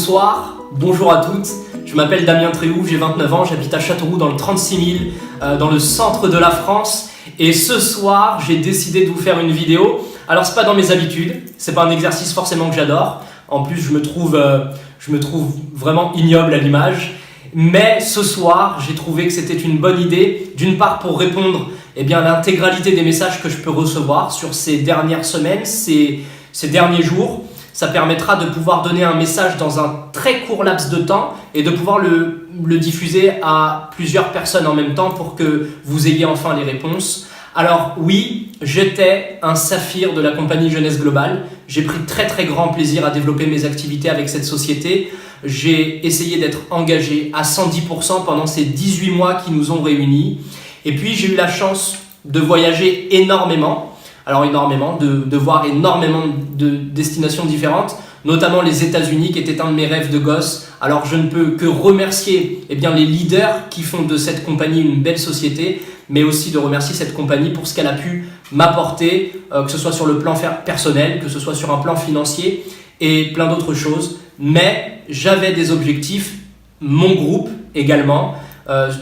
Bonsoir, bonjour à toutes, je m'appelle Damien Tréhoux, j'ai 29 ans, j'habite à Châteauroux dans le 36 000, dans le centre de la France. Et ce soir, j'ai décidé de vous faire une vidéo. Alors c'est pas dans mes habitudes, c'est pas un exercice forcément que j'adore. En plus, je me trouve vraiment ignoble à l'image. Mais ce soir, j'ai trouvé que c'était une bonne idée, d'une part pour répondre à l'intégralité des messages que je peux recevoir sur ces dernières semaines, ces derniers jours. Ça permettra de pouvoir donner un message dans un très court laps de temps et de pouvoir le diffuser à plusieurs personnes en même temps pour que vous ayez enfin les réponses. Alors oui, j'étais un saphir de la compagnie Jeunesse Globale. J'ai pris très très grand plaisir à développer mes activités avec cette société. J'ai essayé d'être engagé à 110% pendant ces 18 mois qui nous ont réunis. Et puis j'ai eu la chance de voyager énormément. Alors énormément, de voir énormément de destinations différentes, notamment les États-Unis qui étaient un de mes rêves de gosse. Alors je ne peux que remercier les leaders qui font de cette compagnie une belle société, mais aussi de remercier cette compagnie pour ce qu'elle a pu m'apporter, que ce soit sur le plan personnel, que ce soit sur un plan financier et plein d'autres choses. Mais j'avais des objectifs, mon groupe également,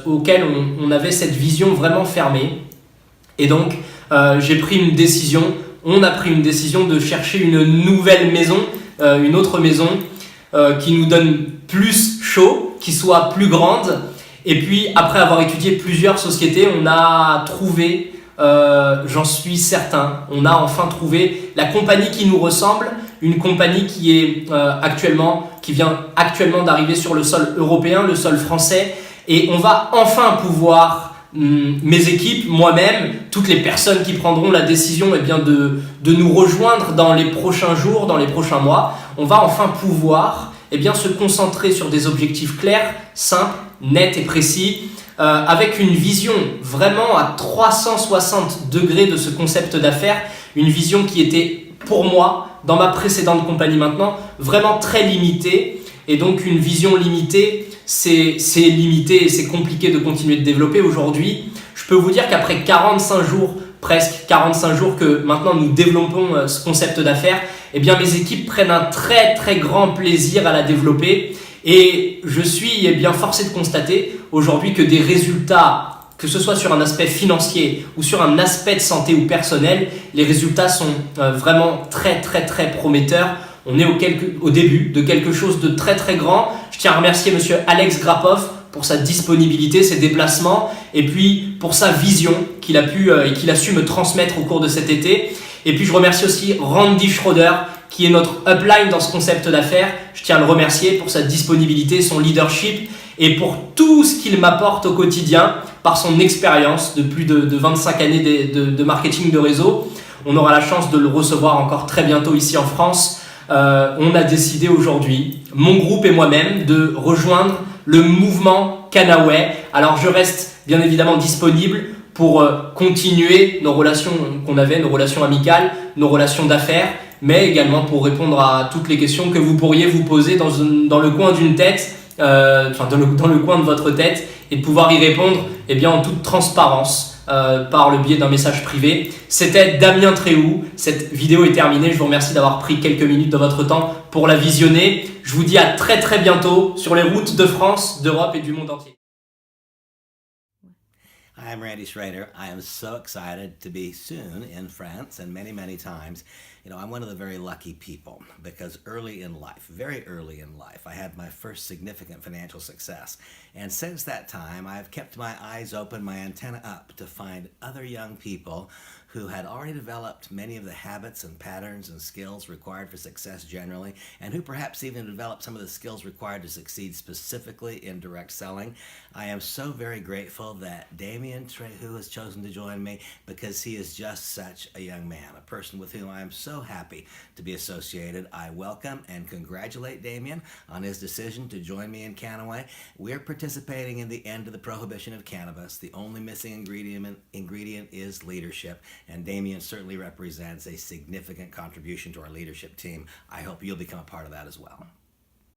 auquel on avait cette vision vraiment fermée. Et donc, j'ai pris une décision, on a pris une décision de chercher une nouvelle maison, une autre maison qui nous donne plus chaud, qui soit plus grande. Et puis, après avoir étudié plusieurs sociétés, on a trouvé, j'en suis certain, on a enfin trouvé la compagnie qui nous ressemble, une compagnie qui vient actuellement d'arriver sur le sol européen, le sol français, et on va enfin pouvoir mes équipes, moi-même, toutes les personnes qui prendront la décision de nous rejoindre dans les prochains jours, dans les prochains mois, on va enfin pouvoir se concentrer sur des objectifs clairs, simples, nets et précis, avec une vision vraiment à 360 degrés de ce concept d'affaires, une vision qui était pour moi, dans ma précédente compagnie maintenant, vraiment très limitée. Et donc une vision limitée, c'est limité et c'est compliqué de continuer de développer. Aujourd'hui, je peux vous dire qu'après 45 jours, presque 45 jours que maintenant nous développons ce concept d'affaires, mes équipes prennent un très très grand plaisir à la développer. Et je suis forcé de constater aujourd'hui que des résultats, que ce soit sur un aspect financier ou sur un aspect de santé ou personnel, les résultats sont vraiment très très très prometteurs. On est au début de quelque chose de très très grand. Je tiens à remercier monsieur Alex Grapov pour sa disponibilité, ses déplacements et puis pour sa vision qu'il a pu et qu'il a su me transmettre au cours de cet été. Et puis je remercie aussi Randy Schroeder qui est notre upline dans ce concept d'affaires. Je tiens à le remercier pour sa disponibilité, son leadership et pour tout ce qu'il m'apporte au quotidien par son expérience de plus de 25 années de marketing de réseau. On aura la chance de le recevoir encore très bientôt ici en France. On a décidé aujourd'hui, mon groupe et moi-même, de rejoindre le mouvement Kanaway. Alors je reste bien évidemment disponible pour continuer nos relations qu'on avait, nos relations amicales, nos relations d'affaires, mais également pour répondre à toutes les questions que vous pourriez vous poser dans le coin d'une tête, dans le coin de votre tête, et de pouvoir y répondre en toute transparence. Par le biais d'un message privé. C'était Damien Tréhoux. Cette vidéo est terminée. Je vous remercie d'avoir pris quelques minutes de votre temps pour la visionner. Je vous dis à très très bientôt sur les routes de France, d'Europe et du monde entier. Hi, I'm Randy Schrader. I am so excited to be soon in France and many times. You know, I'm one of the very lucky people because very early in life, I had my first significant financial success. And since that time, I've kept my eyes open, my antenna up to find other young people who had already developed many of the habits and patterns and skills required for success generally, and who perhaps even developed some of the skills required to succeed specifically in direct selling. I am so very grateful that Damien Tréhoux has chosen to join me because he is just such a young man, a person with whom I am so happy to be associated. I welcome and congratulate Damien on his decision to join me in Kanaway. We're participating in the end of the prohibition of cannabis. The only missing ingredient is leadership. And Damien certainly represents a significant contribution to our leadership team. I hope you'll become a part of that as well.